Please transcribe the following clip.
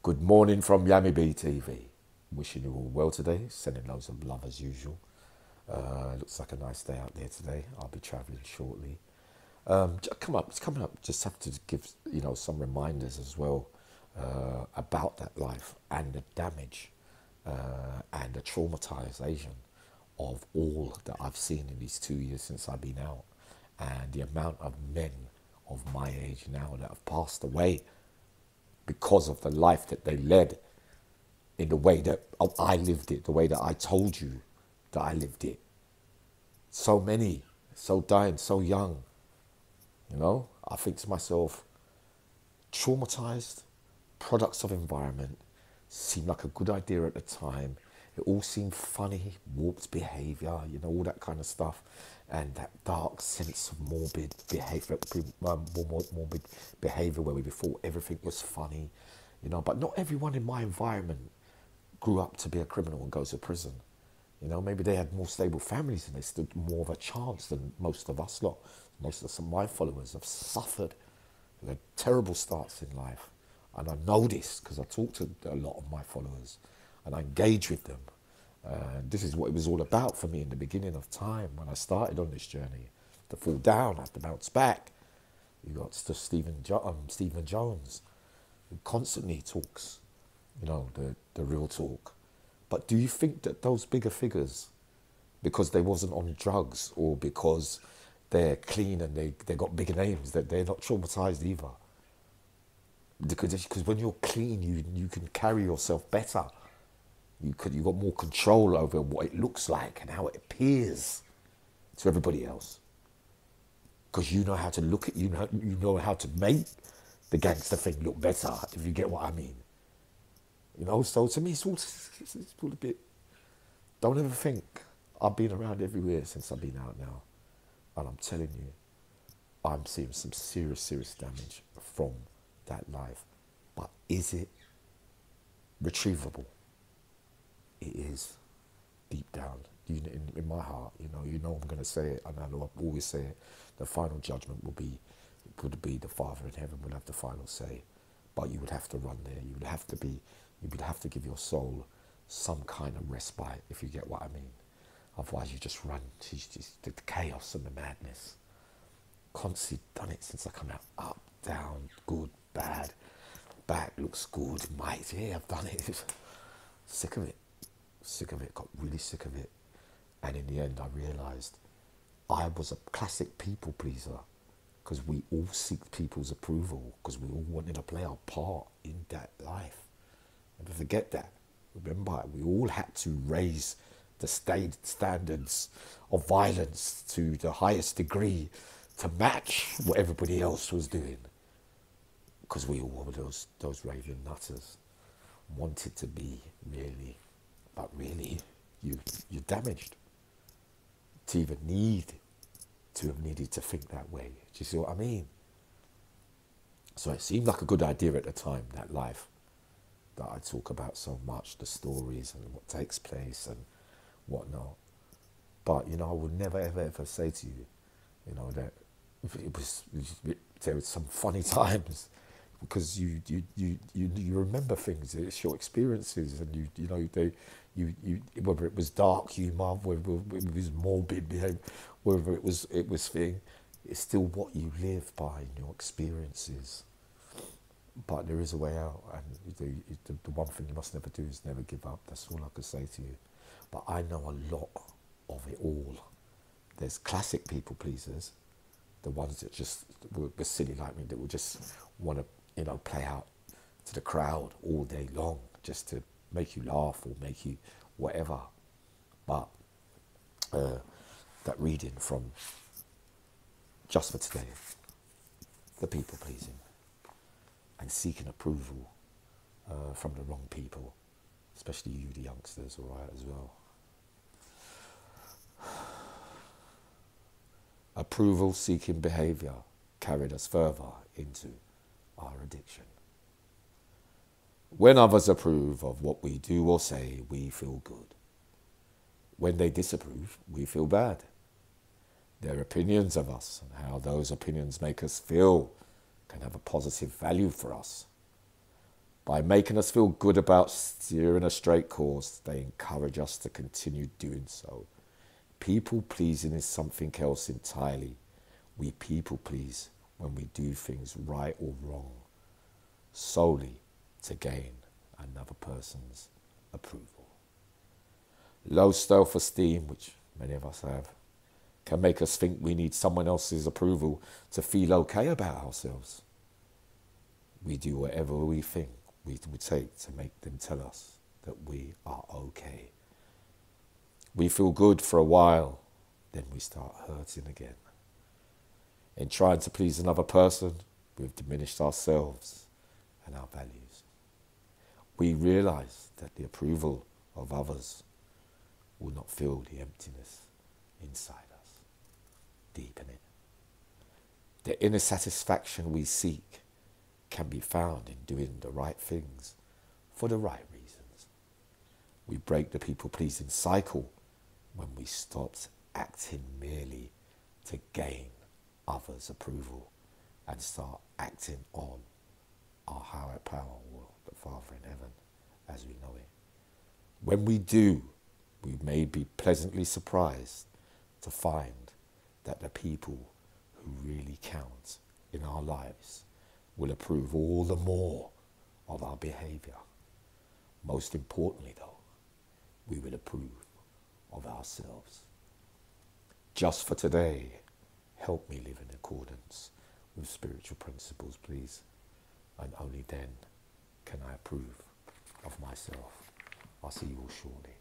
Good morning from Yami B TV. Wishing you all well today. Sending loads of love as usual. Looks like a nice day out there today. I'll be travelling shortly. It's coming up. Just have to give some reminders as well about that life and the damage and the traumatization of all that I've seen in these 2 years since I've been out, and the amount of men of my age now that have passed away because of the life that they led in the way that I lived it, the way that I told you that I lived it. So many, so dying, so young. I think to myself, traumatized products of environment seemed like a good idea at the time. It all seemed funny, warped behavior, all that kind of stuff. And that dark sense of morbid behavior where we thought everything was funny, But not everyone in my environment grew up to be a criminal and goes to prison. Maybe they had more stable families and they stood more of a chance than most of us lot. Most of some of my followers have suffered. They had terrible starts in life. And I know this because I talk to a lot of my followers and I engage with them. This is what it was all about for me in the beginning of time when I started on this journey. To fall down, I have to bounce back. You got Stephen Jones, who constantly talks, the real talk. But do you think that those bigger figures, because they wasn't on drugs or because they're clean and they got bigger names, that they're not traumatized either? Because when you're clean, you can carry yourself better. You got more control over what it looks like and how it appears to everybody else. Because you know how to look at, you know how to make the gangster thing look better, if you get what I mean. So to me, it's all a bit, don't ever think I've been around everywhere since I've been out now. And I'm telling you, I'm seeing some serious damage from that life. But is it retrievable? It is, deep down, in my heart. I'm going to say it, and I know I always say it. The final judgment would be the Father in heaven will have the final say. But you would have to run there. You would have to give your soul some kind of respite, if you get what I mean. Otherwise, you just run to the chaos and the madness. Constantly done it since I come out. Up, down, good, bad, back looks good, might. Yeah, I've done it. Sick of it, got really sick of it. And in the end, I realised I was a classic people pleaser, because we all seek people's approval, because we all wanted to play our part in that life. Never forget that. Remember, we all had to raise the state standards of violence to the highest degree to match what everybody else was doing. Because we all were those raving nutters. Wanted to be, really. But really, you're damaged to even have needed to think that way. Do you see what I mean? So it seemed like a good idea at the time, that life that I talk about so much, the stories and what takes place and whatnot. But, I would never, ever say to you, that there was some funny times, because you remember things, it's your experiences, and whether it was dark humour, whether it was morbid behaviour, whether it was thing, it's still what you live by in your experiences. But there is a way out, and the one thing you must never do is never give up. That's all I can say to you. But I know a lot of it all. There's classic people pleasers, the ones that just were silly like me, that will just want to, play out to the crowd all day long, just to make you laugh or make you whatever. But that reading from Just for Today, the people pleasing and seeking approval from the wrong people, especially you, the youngsters, all right, as well. Approval-seeking behaviour carried us further into our addiction. When others approve of what we do or say, we feel good. When they disapprove, we feel bad. Their opinions of us and how those opinions make us feel can have a positive value for us. By making us feel good about steering a straight course, they encourage us to continue doing so. People pleasing is something else entirely. We people please when we do things right or wrong, solely to gain another person's approval. Low self-esteem, which many of us have, can make us think we need someone else's approval to feel okay about ourselves. We do whatever we think we would take to make them tell us that we are okay. We feel good for a while, then we start hurting again. In trying to please another person, we've diminished ourselves and our values. We realize that the approval of others will not fill the emptiness inside us, deepen it. The inner satisfaction we seek can be found in doing the right things for the right reasons. We break the people-pleasing cycle when we stop acting merely to gain others' approval and start acting on our higher power, or the Father in heaven, as we know it. When we do, we may be pleasantly surprised to find that the people who really count in our lives will approve all the more of our behavior. Most importantly, though, we will approve of ourselves. Just for today, help me live in accordance with spiritual principles, please. And only then can I approve of myself. I'll see you all shortly.